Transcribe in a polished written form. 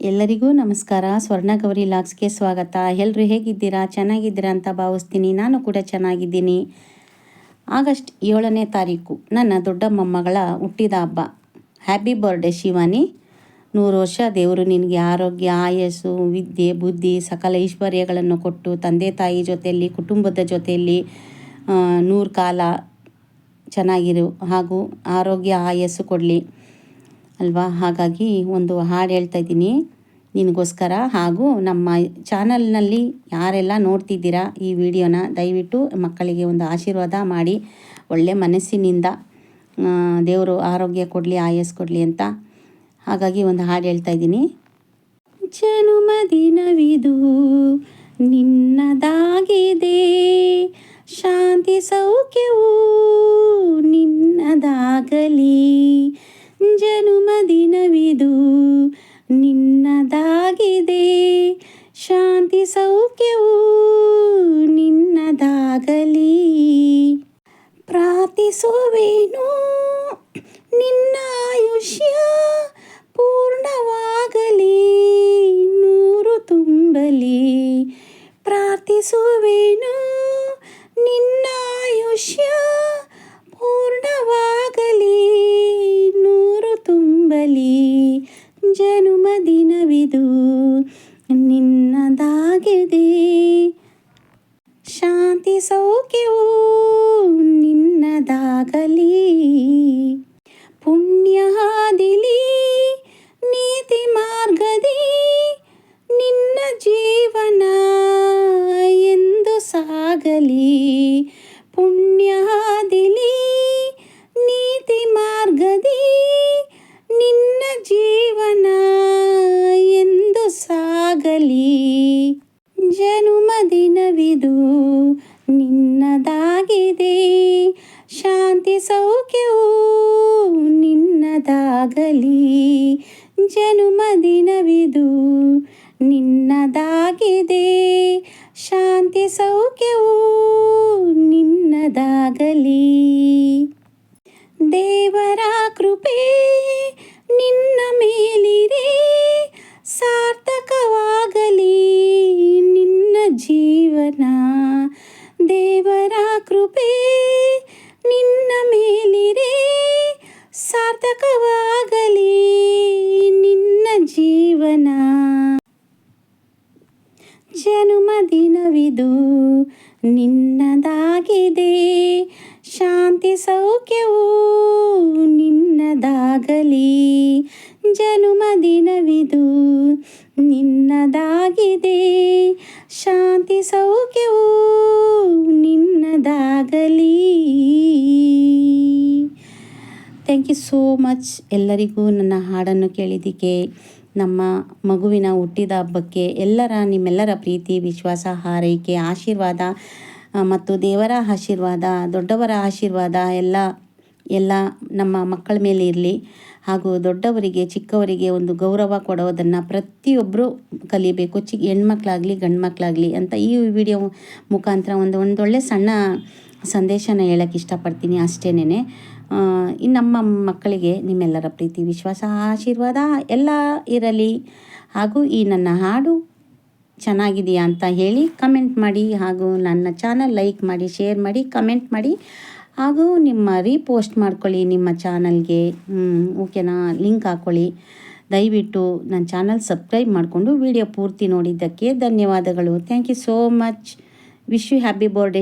ಎಲ್ಲರಿಗೂ ನಮಸ್ಕಾರ. ಸ್ವರ್ಣಗೌರಿ ಲಾಗ್ಸ್ಗೆ ಸ್ವಾಗತ. ಎಲ್ಲರೂ ಹೇಗಿದ್ದೀರಾ? ಚೆನ್ನಾಗಿದ್ದೀರಾ ಅಂತ ಭಾವಿಸ್ತೀನಿ. ನಾನು ಕೂಡ ಚೆನ್ನಾಗಿದ್ದೀನಿ. ಆಗಸ್ಟ್ 7ನೇ ತಾರೀಕು ನನ್ನ ದೊಡ್ಡ ಮೊಮ್ಮಗಳ ಹುಟ್ಟಿದ ಹಬ್ಬ. Happy birthday Shivani. 100 ವರ್ಷ ದೇವರು ನಿನಗೆ ಆರೋಗ್ಯ, ಆಯಸ್ಸು, ವಿದ್ಯೆ, ಬುದ್ಧಿ, ಸಕಲ ಐಶ್ವರ್ಯಗಳನ್ನು ಕೊಟ್ಟು ತಂದೆ ತಾಯಿ ಜೊತೆಯಲ್ಲಿ, ಕುಟುಂಬದ ಜೊತೆಯಲ್ಲಿ 100 ಕಾಲ ಚೆನ್ನಾಗಿರು ಹಾಗೂ ಆರೋಗ್ಯ ಆಯಸ್ಸು ಕೊಡಲಿ ಅಲ್ವಾ. ಹಾಗಾಗಿ ಒಂದು ಹಾಡು ಹೇಳ್ತಾ ಇದ್ದೀನಿ ನಿನಗೋಸ್ಕರ. ಹಾಗೂ ನಮ್ಮ ಚಾನಲ್ನಲ್ಲಿ ಯಾರೆಲ್ಲ ನೋಡ್ತಿದ್ದೀರಾ ಈ ವಿಡಿಯೋನ, ದಯವಿಟ್ಟು ಮಕ್ಕಳಿಗೆ ಒಂದು ಆಶೀರ್ವಾದ ಮಾಡಿ, ಒಳ್ಳೆ ಮನಸ್ಸಿನಿಂದ ದೇವರು ಆರೋಗ್ಯ ಕೊಡಲಿ, ಆಯಸ್ಸು ಕೊಡಲಿ ಅಂತ. ಹಾಗಾಗಿ ಒಂದು ಹಾಡು ಹೇಳ್ತಾ ಇದ್ದೀನಿ. ಜನ್ಮದಿನವಿದು ನಿನ್ನದಾಗಿದೆ, ಶಾಂತಿ ಸೌಖ್ಯವು ನಿನ್ನದಾಗಲಿ. ಜನ್ಮದಿನವಿದು ನಿನ್ನದಾಗಿದೆ, ಶಾಂತಿ ಸೌಖ್ಯವು ನಿನ್ನದಾಗಲಿ. ಪ್ರಾರ್ಥಿಸುವೆನು ನಿನ್ನ ಆಯುಷ್ಯ ಪೂರ್ಣವಾಗಲಿ, 100 ತುಂಬಲಿ. ಪ್ರಾರ್ಥಿಸುವೆನು ನಿನ್ನ ಆಯುಷ್ಯ ಪೂರ್ಣವಾಗಲಿ, 100 ತುಂಬಲಿ. ಜನ್ಮದಿನವಿದು ನಿನ್ನದಾಗಿದೆ, ಶಾಂತಿ ಸೌಖ್ಯವು ನಿನ್ನದಾಗಲಿ. ಪುಣ್ಯ ಹಾದಿಲಿ ನೀತಿ ಮಾರ್ಗದಿ ನಿನ್ನ ಜೀವನ ಎಂದು ಸಾಗಲಿ. ಪುಣ್ಯ ಹಾದಿಲಿ ನೀತಿ ಮಾರ್ಗದಿ ನಿನ್ನ ಜೀವನ ಎಂದು ಸಾಗಲಿ. ಜನ್ಮದಿನವಿದು ನಿನ್ನದಾಗಿದೆ, ಶಾಂತಿ ಸೌಖ್ಯವು ನಿನ್ನದಾಗಲಿ. ಜನ್ಮದಿನವಿದು ನಿನ್ನದಾಗಿದೆ, ಶಾಂತಿ ಸೌಖ್ಯವು ನಿನ್ನದಾಗಲಿ. ದೇವರ ಕೃಪೆ ನಿನ್ನ ಮೇಲಿರೆ, ಸಾರ್ಥಕವಾಗಲಿ ನಿನ್ನ ಜೀವನ. ದೇವರ ಕೃಪೆ ನಿನ್ನ ಮೇಲಿರೆ, ಸಾರ್ಥಕವಾಗಲಿ ನಿನ್ನ ಜೀವನ. ಜನ್ಮದಿನವಿದು ನಿನ್ನದಾಗಿದೆ, ಶಾಂತಿ ಸೌಖ್ಯವು ನಿನ್ನದಾಗಲಿ. ಜನ್ಮದಿನವಿದು ನಿನ್ನದಾಗಿದೆ, ಶಾಂತಿ ಸೌಖ್ಯವು ನಿನ್ನದಾಗಲಿ. ಥ್ಯಾಂಕ್ ಯು ಸೋ ಮಚ್ ಎಲ್ಲರಿಗೂ ನನ್ನ ಹಾಡನ್ನು ಕೇಳಿದ್ದಕ್ಕೆ, ನಮ್ಮ ಮಗುವಿನ ಹುಟ್ಟಿದ ಹಬ್ಬಕ್ಕೆ ನಿಮ್ಮೆಲ್ಲರ ಪ್ರೀತಿ, ವಿಶ್ವಾಸ, ಹಾರೈಕೆ, ಆಶೀರ್ವಾದ ಮತ್ತು ದೇವರ ಆಶೀರ್ವಾದ, ದೊಡ್ಡವರ ಆಶೀರ್ವಾದ ಎಲ್ಲ ನಮ್ಮ ಮಕ್ಕಳ ಮೇಲೆ ಇರಲಿ. ಹಾಗೂ ದೊಡ್ಡವರಿಗೆ ಚಿಕ್ಕವರಿಗೆ ಒಂದು ಗೌರವ ಕೊಡೋದನ್ನು ಪ್ರತಿಯೊಬ್ಬರು ಕಲಿಬೇಕು, ಹೆಣ್ಮಕ್ಳಾಗಲಿ ಗಂಡು ಮಕ್ಕಳಾಗಲಿ ಅಂತ ಈ ವಿಡಿಯೋ ಮುಖಾಂತರ ಒಂದೊಳ್ಳೆ ಸಣ್ಣ ಸಂದೇಶನ ಹೇಳೋಕ್ಕೆ ಇಷ್ಟಪಡ್ತೀನಿ ಅಷ್ಟೇನೆ. ನಮ್ಮ ಮಕ್ಕಳಿಗೆ ನಿಮ್ಮೆಲ್ಲರ ಪ್ರೀತಿ, ವಿಶ್ವಾಸ, ಆಶೀರ್ವಾದ ಎಲ್ಲ ಇರಲಿ. ಹಾಗೂ ಈ ನನ್ನ ಹಾಡು ಚೆನ್ನಾಗಿದೆಯಾ ಅಂತ ಹೇಳಿ ಕಮೆಂಟ್ ಮಾಡಿ, ಹಾಗೂ ನನ್ನ ಚಾನಲ್ ಲೈಕ್ ಮಾಡಿ, ಶೇರ್ ಮಾಡಿ, ಕಮೆಂಟ್ ಮಾಡಿ, ಹಾಗೂ ನಿಮ್ಮ ರೀಪೋಸ್ಟ್ ಮಾಡ್ಕೊಳ್ಳಿ ನಿಮ್ಮ ಚಾನಲ್ಗೆ. ಓಕೆನಾ? ಲಿಂಕ್ ಹಾಕ್ಕೊಳ್ಳಿ. ದಯವಿಟ್ಟು ನನ್ನ ಚಾನಲ್ ಸಬ್ಸ್ಕ್ರೈಬ್ ಮಾಡಿಕೊಂಡು ವಿಡಿಯೋ ಪೂರ್ತಿ ನೋಡಿದ್ದಕ್ಕೆ ಧನ್ಯವಾದಗಳು. Thank you so much. Wish you happy birthday.